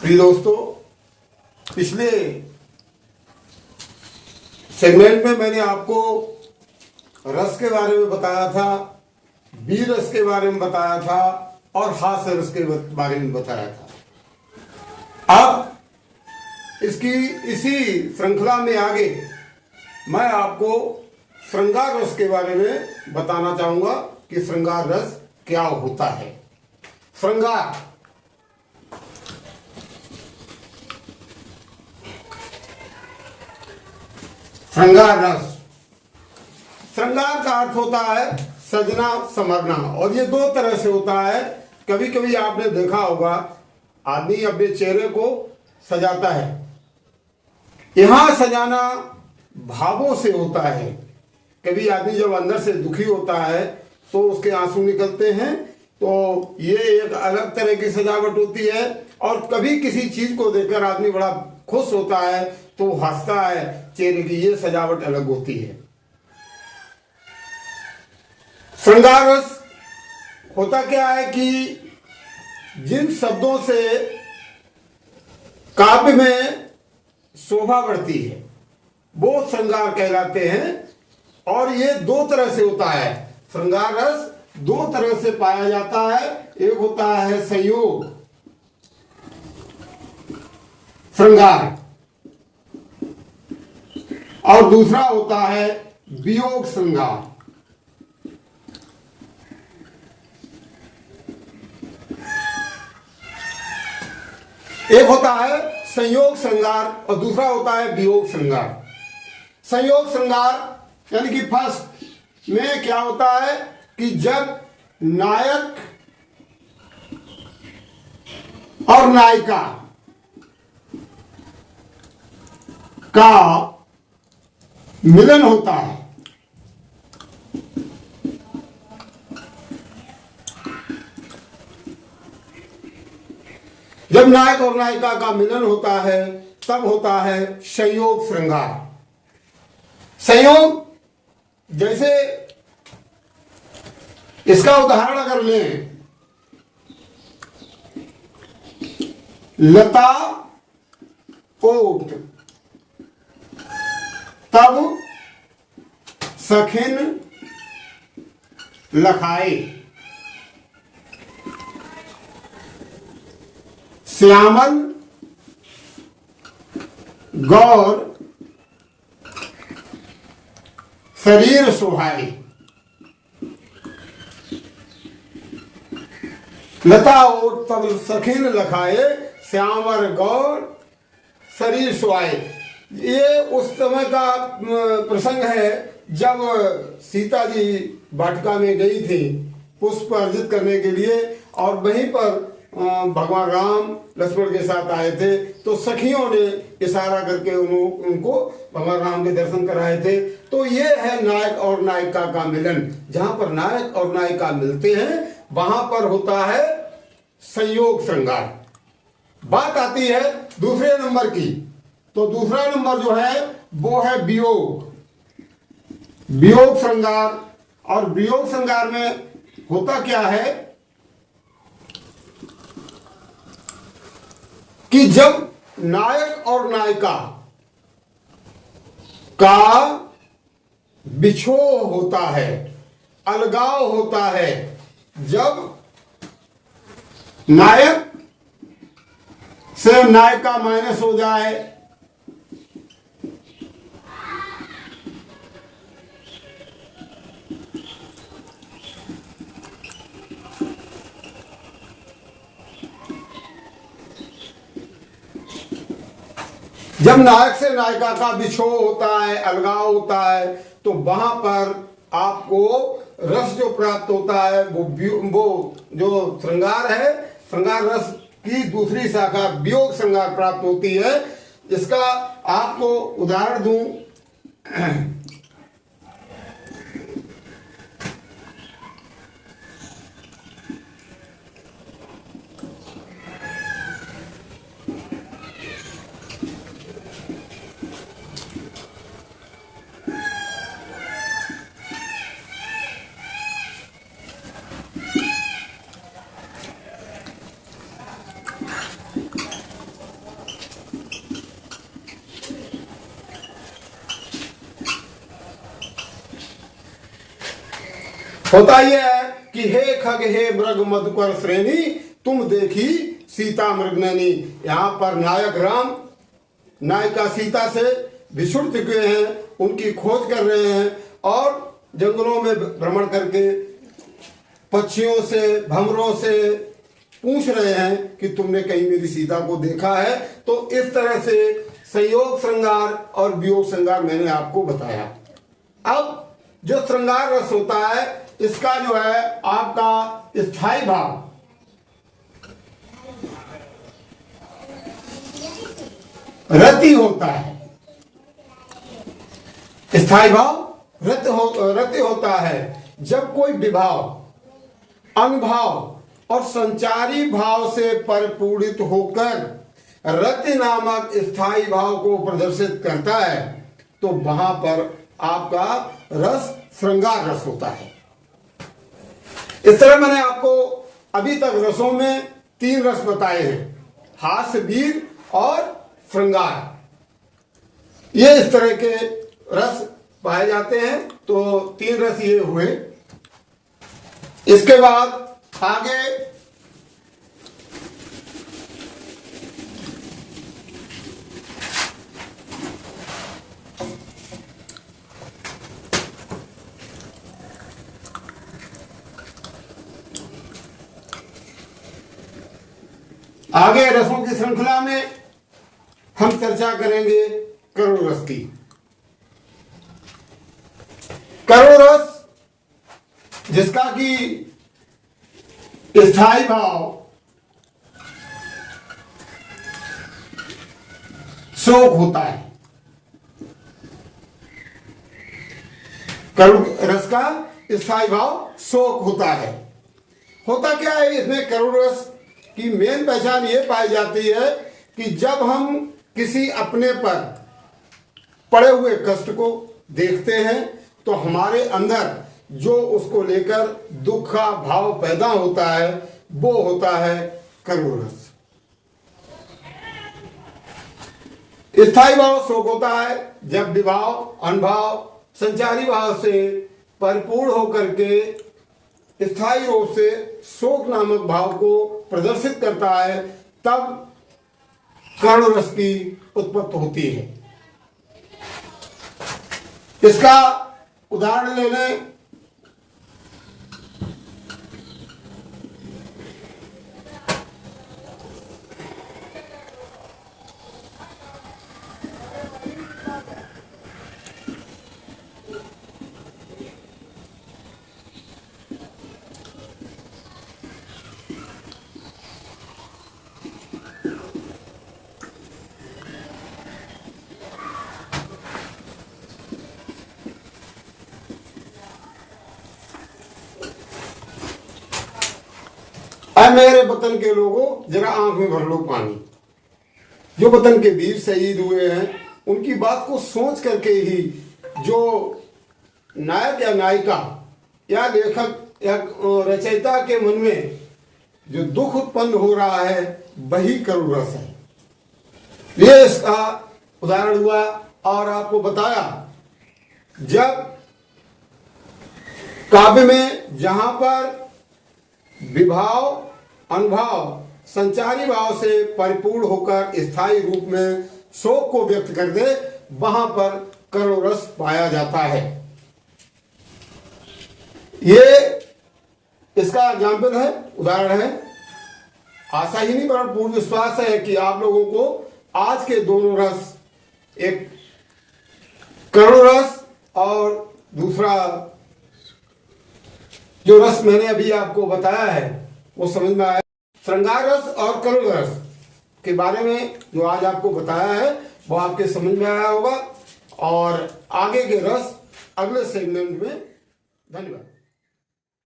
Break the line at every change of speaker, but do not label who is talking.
प्रिय दोस्तों, पिछले सेगमेंट में मैंने आपको रस के बारे में बताया था, वीर रस के बारे में बताया था और हास्य रस के बारे में बताया था। अब इसी श्रृंखला में आगे मैं आपको श्रृंगार रस के बारे में बताना चाहूंगा कि श्रृंगार रस क्या होता है। श्रृंगार रस, श्रृंगार का अर्थ होता है सजना संवरना, और ये दो तरह से होता है। कभी कभी आपने देखा होगा आदमी अपने चेहरे को सजाता है। यहां सजाना भावों से होता है। कभी आदमी जब अंदर से दुखी होता है तो उसके आंसू निकलते हैं, तो ये एक अलग तरह की सजावट होती है। और कभी किसी चीज को देखकर आदमी बड़ा खुश होता है तो हंसता है, चेहरे की ये सजावट अलग होती है। श्रृंगार रस होता क्या है कि जिन शब्दों से काव्य में शोभा बढ़ती है वो श्रृंगार कहलाते हैं। और ये दो तरह से होता है। श्रृंगार रस दो तरह से पाया जाता है। एक होता है संयोग श्रृंगार और दूसरा होता है वियोग श्रृंगार। एक होता है संयोग श्रृंगार और दूसरा होता है वियोग श्रृंगार। संयोग श्रृंगार यानी कि फर्स्ट में क्या होता है कि जब नायक और नायिका का मिलन होता है। जब नायक और नायिका का मिलन होता है तब होता है संयोग श्रृंगार। संयोग जैसे इसका उदाहरण अगर लें, लता ओट तब सखिन लखाए, श्यामल गौर शरीर सुहाए। लता ओट तब सखिन लखाए, श्यामर गौर शरीर सुहाए। ये उस समय का प्रसंग है जब सीता जी वाटिका में गई थी पुष्प अर्जित करने के लिए, और वहीं पर भगवान राम लक्ष्मण के साथ आए थे। तो सखियों ने इशारा करके उनको भगवान राम के दर्शन कराए थे। तो ये है नायक और नायिका का मिलन। जहां पर नायक और नायिका मिलते हैं वहां पर होता है संयोग श्रृंगार। बात आती है दूसरे नंबर की, तो दूसरा नंबर जो है वो है वियोग श्रृंगार। और वियोग श्रृंगार में होता क्या है कि जब नायक और नायिका का बिछोह होता है, अलगाव होता है, जब नायक से नायिका माइनस हो जाए, जब नायक से नायिका का बिछोह होता है, अलगाव होता है, तो वहां पर आपको रस जो प्राप्त होता है वो जो श्रृंगार है, श्रृंगार रस की दूसरी शाखा वियोग श्रृंगार प्राप्त होती है। इसका आपको उदाहरण दूं, होता यह है कि हे खग हे मृग मधुकर श्रेणी, तुम देखी सीता मृगनयनी। यहाँ पर नायक राम नायिका सीता से बिछुड़ चुके हैं, उनकी खोज कर रहे हैं और जंगलों में भ्रमण करके पक्षियों से भंवरों से पूछ रहे हैं कि तुमने कहीं मेरी सीता को देखा है। तो इस तरह से संयोग श्रृंगार और वियोग श्रृंगार मैंने आपको बताया। अब जो श्रृंगार रस होता है, इसका जो है आपका स्थायी भाव रति होता है। स्थायी भाव रति होता है जब कोई विभाव, अनुभाव और संचारी भाव से परिपूरित होकर रति नामक स्थायी भाव को प्रदर्शित करता है, तो वहां पर आपका रस श्रृंगार रस होता है। इस तरह मैंने आपको अभी तक रसों में 3 रस बताए हैं, हास्य, वीर और श्रृंगार। ये इस तरह के रस पाए जाते हैं। तो 3 रस ये हुए। इसके बाद आगे रसों की श्रृंखला में हम चर्चा करेंगे करुण रस की। करुण रस जिसका कि स्थायी भाव शोक होता है। करुण रस का स्थायी भाव शोक होता है। होता क्या है इसमें करुण रस की मेन पहचान ये पाई जाती है कि जब हम किसी अपने पर पड़े हुए कष्ट को देखते हैं तो हमारे अंदर जो उसको लेकर दुख का भाव पैदा होता है, वो होता है करुण रस। स्थायी भाव शोक होता है जब विभाव, अनुभाव, संचारी भाव से परिपूर्ण होकर के स्थायी रूप से शोक नामक भाव को प्रदर्शित करता है, तब करुण रस की उत्पत्ति होती है। इसका उदाहरण ले लें। मेरे वतन के लोगों, जरा आंख में भर लो पानी। जो वतन के वीर शहीद हुए हैं, उनकी बात को सोच करके ही जो नायक या नायिका या लेखक या रचयिता के मन में जो दुख उत्पन्न हो रहा है, वही करुण रस है। ये इसका उदाहरण हुआ। और आपको बताया, जब काव्य में जहां पर विभाव, अनुभाव, संचारी भाव से परिपूर्ण होकर स्थायी रूप में शोक को व्यक्त कर दे, वहां पर करुण रस पाया जाता है। ये इसका एग्जाम्पल है, उदाहरण है। आशा ही नहीं पर पूर्ण विश्वास है कि आप लोगों को आज के दोनों रस, एक करुण रस और दूसरा जो रस मैंने अभी आपको बताया है, वो समझ में आया। श्रृंगार रस और करुण रस के बारे में जो आज आपको बताया है, वो आपके समझ में आया होगा। और आगे के रस अगले सेगमेंट में। धन्यवाद।